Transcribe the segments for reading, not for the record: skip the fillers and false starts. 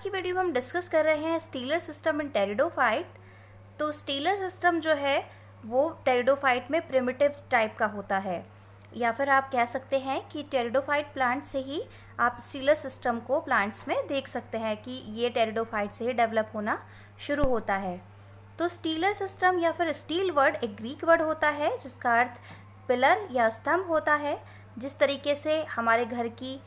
की वीडियो में हम डिस्कस कर रहे हैं स्टीलर सिस्टम इन टेरिडोफाइट। तो स्टीलर सिस्टम जो है वो टेरिडोफाइट में प्रिमिटिव टाइप का होता है, या फिर आप कह सकते हैं कि टेरिडोफाइट प्लांट से ही आप स्टीलर सिस्टम को प्लांट्स में देख सकते हैं कि ये टेरिडोफाइट से ही डेवलप होना शुरू होता है। तो स्टीलर सिस्टम या फिर स्टील वर्ड एक ग्रीक वर्ड होता है जिसका अर्थ पिलर या स्तंभ होता है। जिस तरीके से हमारे घर की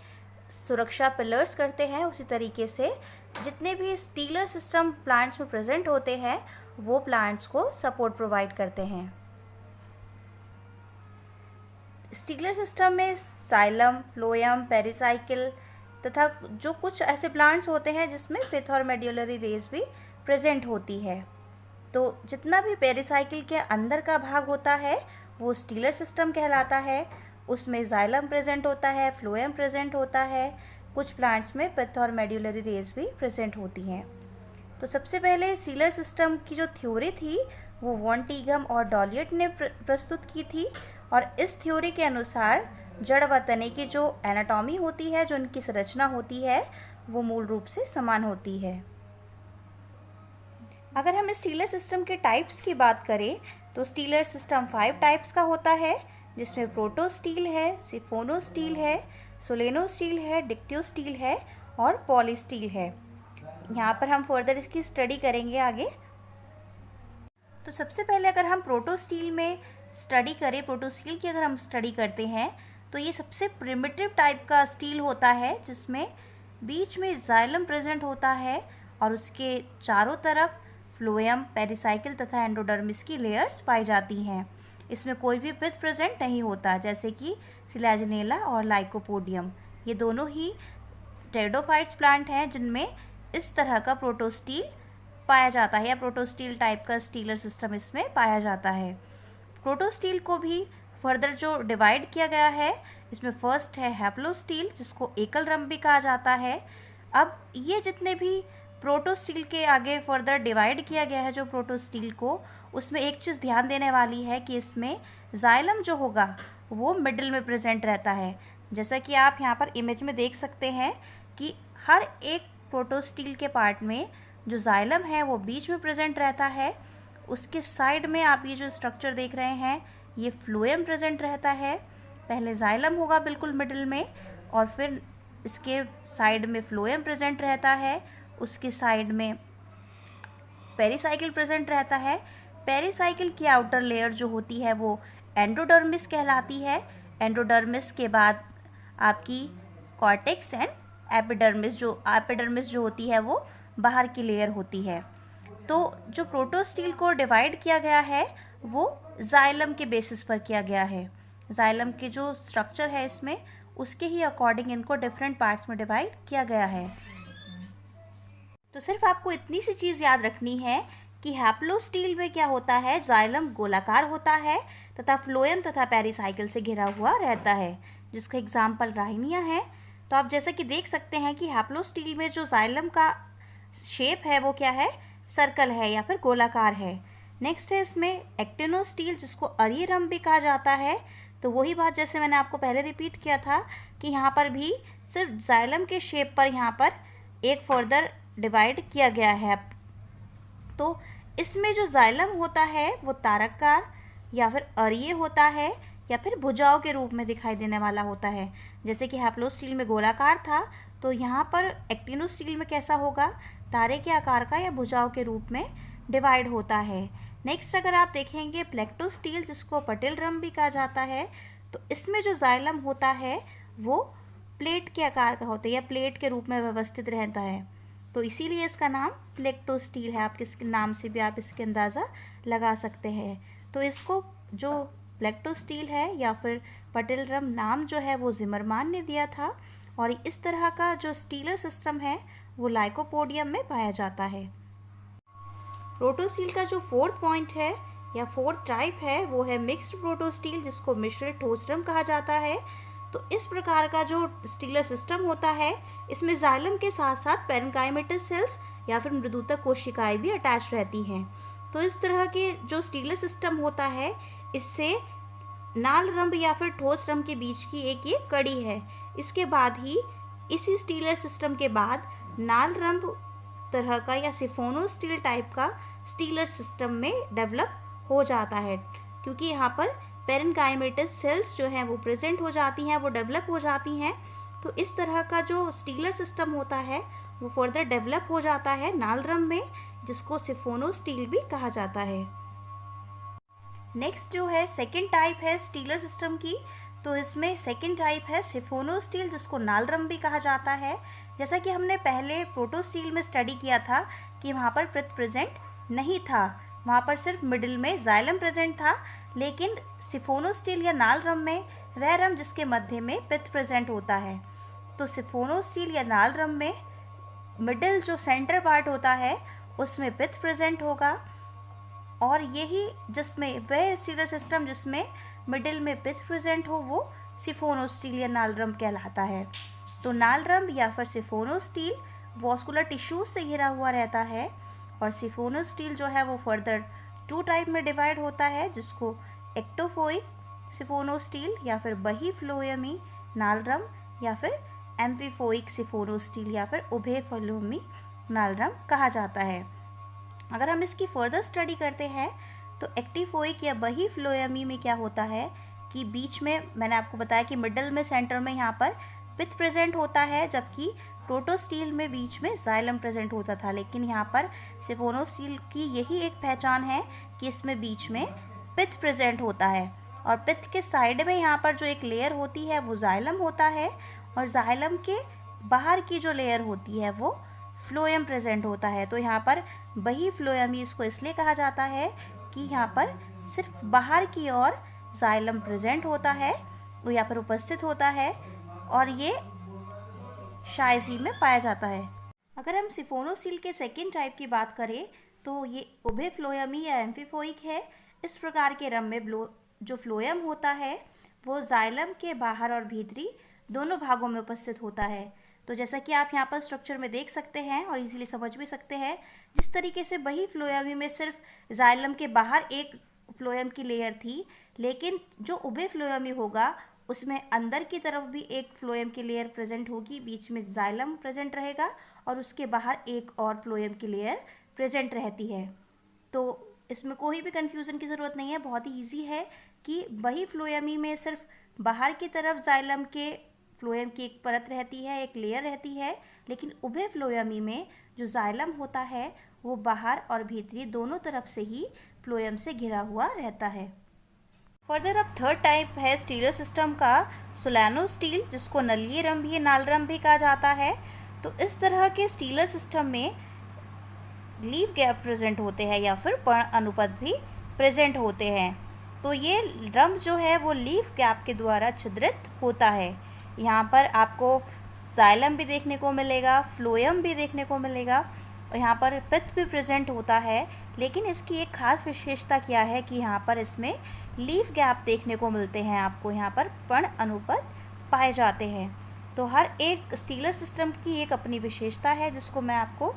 सुरक्षा पिलर्स करते हैं, उसी तरीके से जितने भी स्टीलर सिस्टम प्लांट्स में प्रेजेंट होते हैं वो प्लांट्स को सपोर्ट प्रोवाइड करते हैं। स्टीलर सिस्टम में साइलम, फ्लोएम, पेरिसाइकिल तथा जो कुछ ऐसे प्लांट्स होते हैं जिसमें पिथ और मेड्यूलरी रेज भी प्रेजेंट होती है। तो जितना भी पेरिसाइकिल के अंदर का भाग होता है वो स्टीलर सिस्टम कहलाता है। उसमें जाइलम प्रेजेंट होता है, फ्लोएम प्रेजेंट होता है, कुछ प्लांट्स में पिथ और मेड्यूलरी रेज भी प्रेजेंट होती हैं। तो सबसे पहले स्टीलर सिस्टम की जो थ्योरी थी वो वॉन टीगम और डॉलियट ने प्रस्तुत की थी, और इस थ्योरी के अनुसार जड़ व तने की जो एनाटॉमी होती है, जो उनकी संरचना होती है, वो मूल रूप से समान होती है। अगर हम स्टीलर सिस्टम के टाइप्स की बात करें तो स्टीलर सिस्टम 5 टाइप्स का होता है, जिसमें प्रोटो स्टील है, सिफोनो स्टील है, सोलेनो स्टील है, डिक्टियो स्टील है और पॉली स्टील है। यहाँ पर हम फर्दर इसकी स्टडी करेंगे आगे। तो सबसे पहले अगर हम प्रोटो स्टील में स्टडी करें, प्रोटो स्टील की अगर हम स्टडी करते हैं तो ये सबसे प्रिमिटिव टाइप का स्टील होता है जिसमें बीच में जाइलम प्रेजेंट होता है और उसके चारों तरफ फ्लोएम, पेरिसाइकिल तथा एंडोडर्मिस की लेयर्स पाई जाती हैं। इसमें कोई भी पिथ प्रेजेंट नहीं होता, जैसे कि सिलाजिनेला और लाइकोपोडियम, ये दोनों ही टेरिडोफाइट्स प्लांट हैं जिनमें इस तरह का प्रोटोस्टील पाया जाता है, या प्रोटोस्टील टाइप का स्टीलर सिस्टम इसमें पाया जाता है। प्रोटोस्टील को भी फर्दर जो डिवाइड किया गया है, इसमें फर्स्ट है हैप्लोस्टील जिसको एकल रंग भी कहा जाता है। अब ये जितने भी प्रोटोस्टील के आगे फर्दर डिवाइड किया गया है जो प्रोटोस्टील को, उसमें एक चीज़ ध्यान देने वाली है कि इसमें जाइलम जो होगा वो मिडिल में प्रेजेंट रहता है। जैसा कि आप यहाँ पर इमेज में देख सकते हैं कि हर एक प्रोटोस्टील के पार्ट में जो जाइलम है वो बीच में प्रेजेंट रहता है। उसके साइड में आप ये जो स्ट्रक्चर देख रहे हैं ये फ्लोएम प्रेजेंट रहता है। पहले जाइलम होगा बिल्कुल मिडिल में और फिर इसके साइड में फ्लोएम प्रेजेंट रहता है, उसके साइड में पेरिसाइकिल प्रेजेंट रहता है। पेरिसाइकिल की आउटर लेयर जो होती है वो एंडोडर्मिस कहलाती है। एंडोडर्मिस के बाद आपकी कॉर्टेक्स एंड एपिडर्मिस जो होती है वो बाहर की लेयर होती है। तो जो प्रोटोस्टील को डिवाइड किया गया है वो जाइलम के बेसिस पर किया गया है। जाइलम के जो स्ट्रक्चर है इसमें उसके ही अकॉर्डिंग इनको डिफरेंट पार्ट्स में डिवाइड किया गया है। तो सिर्फ आपको इतनी सी चीज़ याद रखनी है कि हैप्लोस्टील में क्या होता है, जाइलम गोलाकार होता है तथा फ्लोएम तथा पेरिसाइकिल से घिरा हुआ रहता है, जिसका एग्जाम्पल राइनिया है। तो आप जैसा कि देख सकते हैं कि हैप्लोस्टील में जो जाइलम का शेप है वो क्या है, सर्कल है या फिर गोलाकार है। नेक्स्ट है इसमें एक्टिनोस्टील जिसको अरियरम भी कहा जाता है। तो वही बात जैसे मैंने आपको पहले रिपीट किया था कि यहाँ पर भी सिर्फ जाइलम के शेप पर यहाँ पर एक फर्दर डिवाइड किया गया है। तो इसमें जो जाइलम होता है वो तारककार या फिर अरिये होता है या फिर भुजाओं के रूप में दिखाई देने वाला होता है। जैसे कि हैप्लोस्टील में गोलाकार था तो यहाँ पर एक्टिनोस्टील में कैसा होगा, तारे के आकार का या भुजाओं के रूप में डिवाइड होता है। नेक्स्ट अगर आप देखेंगे प्लेक्टोस्टील जिसको पटेलरम भी कहा जाता है, तो इसमें जो जाइलम होता है वो प्लेट के आकार का होता है या प्लेट के रूप में व्यवस्थित रहता है, तो इसीलिए इसका नाम प्लेक्टोस्टील है। आप किस नाम से भी आप इसके अंदाज़ा लगा सकते हैं। तो इसको जो प्लेक्टोस्टील है या फिर पटेलरम नाम जो है वो जिमरमान ने दिया था, और इस तरह का जो स्टीलर सिस्टम है वो लाइकोपोडियम में पाया जाता है। प्रोटोस्टील का जो फोर्थ पॉइंट है या फोर्थ टाइप है वो है मिक्स्ड प्रोटोस्टील जिसको मिश्रित ठोसरम कहा जाता है। तो इस प्रकार का जो स्टीलर सिस्टम होता है इसमें जाइलम के साथ साथ पेरेन्काइमेटस सेल्स या फिर मृदुतक कोशिकाएं भी अटैच रहती हैं। तो इस तरह के जो स्टीलर सिस्टम होता है इससे नाल रंभ या फिर ठोस रंभ के बीच की एक ये कड़ी है। इसके बाद ही इसी स्टीलर सिस्टम के बाद नालरंभ तरह का या सिफोनो स्टील टाइप का स्टीलर सिस्टम में डेवलप हो जाता है, क्योंकि यहाँ पर पेरेन्काइमेटस सेल्स जो हैं वो प्रेजेंट हो जाती हैं, वो डेवलप हो जाती हैं। तो इस तरह का जो स्टीलर सिस्टम होता है वो फर्दर डेवलप हो जाता है नालरंभ में, जिसको सिफोनो स्टील भी कहा जाता है। नेक्स्ट जो है सेकेंड टाइप है स्टीलर सिस्टम की, तो इसमें सेकेंड टाइप है सिफोनो स्टील, जिसको नालरंभ भी कहा जाता है। जैसा कि हमने पहले प्रोटो स्टील में स्टडी किया था कि वहाँ पर पित्त प्रेजेंट नहीं था, वहाँ पर सिर्फ मिडिल में जाइलम प्रेजेंट था, लेकिन सिफोनो स्टील या नालरंभ में वह रंभ जिसके मध्य में पित्त प्रेजेंट होता है। तो सिफोनो स्टील या नालरंभ में मिडिल जो सेंटर पार्ट होता है उसमें पित्त प्रेजेंट होगा, और यही जिसमें वह स्टीलर सिस्टम जिसमें मिडिल में पित्त प्रेजेंट हो वो सिफोनो स्टील या नालरंभ कहलाता है। तो नालरंभ या फिर सिफोनो स्टील वॉस्कुलर टिश्यूज से घिरा हुआ रहता है, और सिफोनो स्टील जो है वो फर्दर 2 टाइप में डिवाइड होता है, जिसको एक्टोफोइक सिफोनो स्टील या फिर बहीफ्लोएमी नालरंभ, या फिर एम्फीफोइक सिफोनो स्टील या फिर उभयफ्लोएमी नालरंभ कहा जाता है। अगर हम इसकी फर्दर स्टडी करते हैं तो एक्टिफोइक या बहीफ्लोएमी में क्या होता है कि बीच में मैंने आपको बताया कि मिडल में सेंटर में यहाँ पर पित्त प्रेजेंट होता है, जबकि प्रोटो स्टील में बीच में जाइलम प्रेजेंट होता था। लेकिन यहाँ पर सिफोनो स्टील की यही एक पहचान है कि इसमें बीच में पित्त प्रेजेंट होता है, और पित्त के साइड में यहाँ पर जो एक लेयर होती है वो जाइलम होता है, और जाइलम के बाहर की जो लेयर होती है वो फ्लोएम प्रेजेंट होता है। तो यहाँ पर बहीफ्लोएमी इसको इसलिए कहा जाता है कि यहाँ पर सिर्फ बाहर की ओर जाइलम प्रेजेंट होता है, वो यहाँ पर उपस्थित होता है, और ये शायजी में पाया जाता है। अगर हम सिफोनो स्टील के सेकेंड टाइप की बात करें तो ये उभयफ्लोएमी या एम्फीफोइक है। इस प्रकार के रंभ में जो फ्लोएम होता है वो जाइलम के बाहर और भीतरी दोनों भागों में उपस्थित होता है। तो जैसा कि आप यहाँ पर स्ट्रक्चर में देख सकते हैं और इजीली समझ भी सकते हैं, जिस तरीके से बहीफ्लोएमी में सिर्फ जाइलम के बाहर एक फ्लोएम की लेयर थी, लेकिन जो उभयफ्लोएमी होगा उसमें अंदर की तरफ भी एक फ्लोएम की लेयर प्रेजेंट होगी, बीच में जाइलम प्रेजेंट रहेगा और उसके बाहर एक और फ्लोएम की लेयर प्रेजेंट रहती है। तो इसमें कोई भी कन्फ्यूज़न की ज़रूरत नहीं है, बहुत ही ईजी है कि बहीफ्लोएमी में सिर्फ बाहर की तरफ जाइलम के फ्लोएम की एक परत रहती है, एक लेयर रहती है, लेकिन उभयफ्लोएमी में जो जाइलम होता है वो बाहर और भीतरी दोनों तरफ से ही फ्लोएम से घिरा हुआ रहता है। फर्दर अब थर्ड टाइप है स्टीलर सिस्टम का सोलैनो स्टील, जिसको नलीय रंभ या नालरंभ भी कहा जाता है। तो इस तरह के स्टीलर सिस्टम में लीफ गैप प्रेजेंट होते हैं या फिर पर्ण अनुपद भी प्रेजेंट होते हैं। तो ये रंभ जो है वो लीफ गैप के द्वारा छिद्रित होता है। यहाँ पर आपको जाइलम भी देखने को मिलेगा, फ्लोएम भी देखने को मिलेगा, और यहाँ पर पित्त भी प्रेजेंट होता है। लेकिन इसकी एक खास विशेषता क्या है कि यहाँ पर इसमें लीफ गैप देखने को मिलते हैं, आपको यहाँ पर पर्ण अनुपद पाए जाते हैं। तो हर एक स्टीलर सिस्टम की एक अपनी विशेषता है, जिसको मैं आपको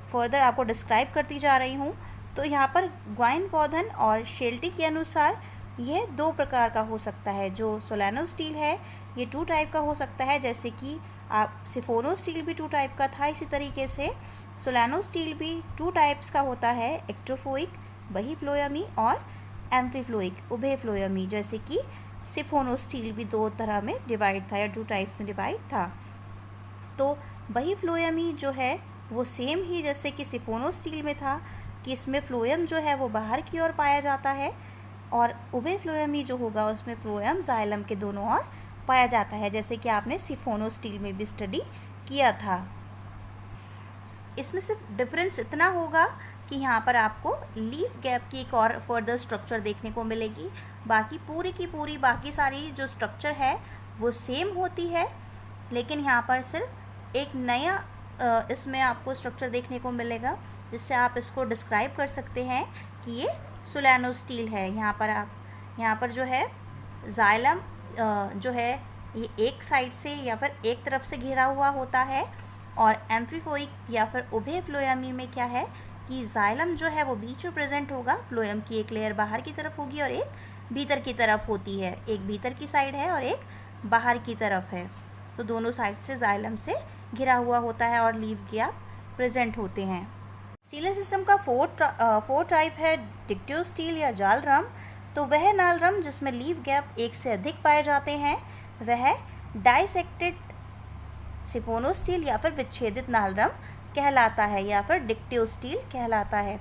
फर्दर आपको डिस्क्राइब करती जा रही हूँ। तो यहाँ पर ग्वाइनबोधन और शेल्टी के अनुसार यह 2 प्रकार का हो सकता है। जो सोलैनो स्टील है ये 2 टाइप का हो सकता है, जैसे कि आप सिफोनो स्टील भी 2 टाइप का था, इसी तरीके से सोलैनो स्टील भी 2 टाइप्स का होता है, एक्टोफोइक बहीफ्लोएमी और एम्फीफ्लोइक उभयफ्लोएमी। जैसे कि सिफोनो स्टील भी 2 तरह में डिवाइड था या 2 टाइप्स में डिवाइड था। तो बहीफ्लोएमी जो है वो सेम ही जैसे कि सिफोनो स्टील में था कि इसमें फ्लोएम जो है वो बाहर की ओर पाया जाता है, और उभयफ्लोएमी जो होगा उसमें फ्लोएम जाइलम के दोनों ओर पाया जाता है, जैसे कि आपने सिफोनो स्टील में भी स्टडी किया था। इसमें सिर्फ डिफरेंस इतना होगा कि यहाँ पर आपको लीफ गैप की एक और फर्दर स्ट्रक्चर देखने को मिलेगी। बाकी पूरी की पूरी बाकी सारी जो स्ट्रक्चर है वो सेम होती है, लेकिन यहाँ पर सिर्फ एक नया इसमें आपको स्ट्रक्चर देखने को मिलेगा, जिससे आप इसको डिस्क्राइब कर सकते हैं कि ये सोलैनो स्टील है। यहाँ पर जो है जाइलम जो है ये एक साइड से या फिर एक तरफ से घिरा हुआ होता है, और एम्फीफोइक या फिर उभयफ्लोएमी में क्या है कि जाइलम जो है वो बीच में प्रेजेंट होगा, फ्लोएम की एक लेयर बाहर की तरफ होगी और एक भीतर की तरफ होती है। एक भीतर की साइड है और एक बाहर की तरफ है, तो दोनों साइड से जाइलम से घिरा हुआ होता है और लीफ गैप प्रेजेंट होते हैं। स्टीलर सिस्टम का फोर्थ टाइप है डिक्टियो स्टील या जाल रम। तो वह नाल रम जिसमें लीफ गैप एक से अधिक पाए जाते हैं वह डाइसेक्टेड सिफोनो स्टील या फिर विच्छेदित नाल रम कहलाता है या फिर डिक्टियो स्टील कहलाता है।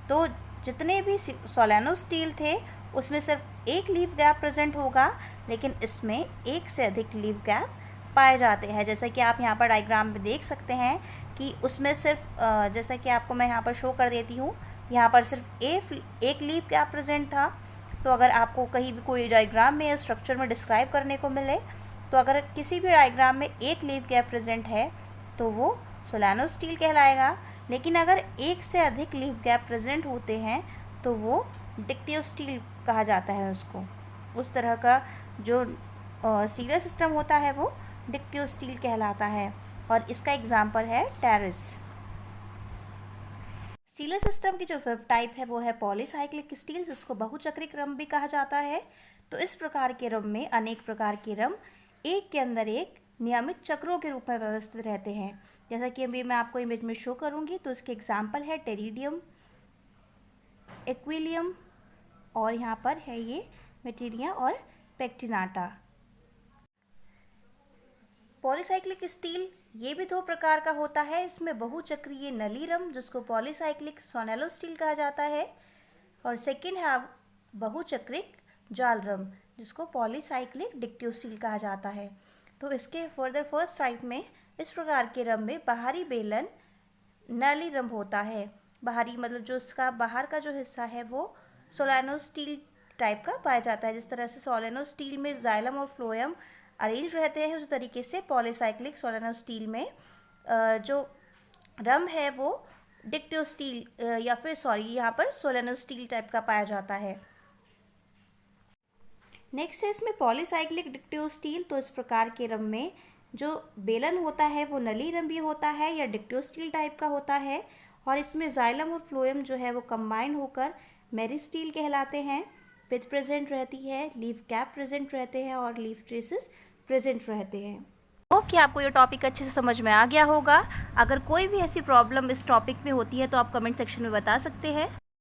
तो जितने भी सोलेनो स्टील थे उसमें सिर्फ एक लीफ गैप प्रेजेंट होगा, लेकिन इसमें एक से अधिक लीफ गैप पाए जाते हैं। जैसा कि आप यहाँ पर डायग्राम में देख सकते हैं कि उसमें सिर्फ जैसा कि आपको मैं यहाँ पर शो कर देती हूँ, यहाँ पर सिर्फ एक लीफ गैप प्रेजेंट था। तो अगर आपको कहीं भी कोई डायग्राम में या स्ट्रक्चर में डिस्क्राइब करने को मिले तो अगर किसी भी डायग्राम में एक लीफ गैप प्रेजेंट है तो वो सोलेनो स्टील कहलाएगा, लेकिन अगर एक से अधिक लीफ गैप प्रेजेंट होते हैं तो वो डिक्टियो स्टील कहा जाता है उसको। उस तरह का जो स्टीलर सिस्टम होता है वो डिक्टियो स्टील कहलाता है और इसका एग्जाम्पल है टेरेस। स्टीलर सिस्टम की जो फिफ्थ टाइप है वो है पॉलीसाइक्लिक स्टील, जिसको बहुचक्रिक रम भी कहा जाता है। तो इस प्रकार के रम में अनेक प्रकार के रम एक के अंदर एक नियमित चक्रों के रूप में व्यवस्थित रहते हैं। जैसा कि अभी मैं आपको इमेज में शो करूंगी, तो इसके एग्जाम्पल है टेरिडियम, एक्विलियम और यहाँ पर है ये मेटेरिया और पेक्टिनाटा। पॉलीसाइक्लिक स्टील ये भी दो प्रकार का होता है। इसमें बहुचक्रीय नली रम जिसको पॉलीसाइक्लिक सोनेलो स्टील कहा जाता है और सेकंड है बहुचक्रिक जाल रम जिसको पॉलीसाइक्लिक डिक्टियो स्टील कहा जाता है। तो इसके फर्दर फर्स्ट टाइप में इस प्रकार के रम में बाहरी बेलन नली रम होता है। बाहरी मतलब जो इसका बाहर का जो हिस्सा है वो सोलेनो स्टील टाइप का पाया जाता है। जिस तरह से सोलेनो स्टील में जाइलम और फ्लोएम अरेंज रहते हैं, उस तरीके से पॉलीसाइक्लिक सोलेनो स्टील में जो रम है वो डिक्टियो स्टील या फिर यहाँ पर सोलेनो स्टील टाइप का पाया जाता है। नेक्स्ट है इसमें पॉलीसाइक्लिक डिक्टियो स्टील। तो इस प्रकार के रम में जो बेलन होता है वो नली रम भी होता है या डिक्टियो स्टील टाइप का होता है और इसमें जाइलम और फ्लोएम जो है वो कंबाइन होकर मेरिस्टील कहलाते हैं। पिथ प्रेजेंट रहती है, लीफ कैप प्रेजेंट रहते हैं और लीफ ट्रेसेस प्रेजेंट रहते हैं। होप कि आपको ये टॉपिक अच्छे से समझ में आ गया होगा। अगर कोई भी ऐसी प्रॉब्लम इस टॉपिक में होती है तो आप कमेंट सेक्शन में बता सकते हैं।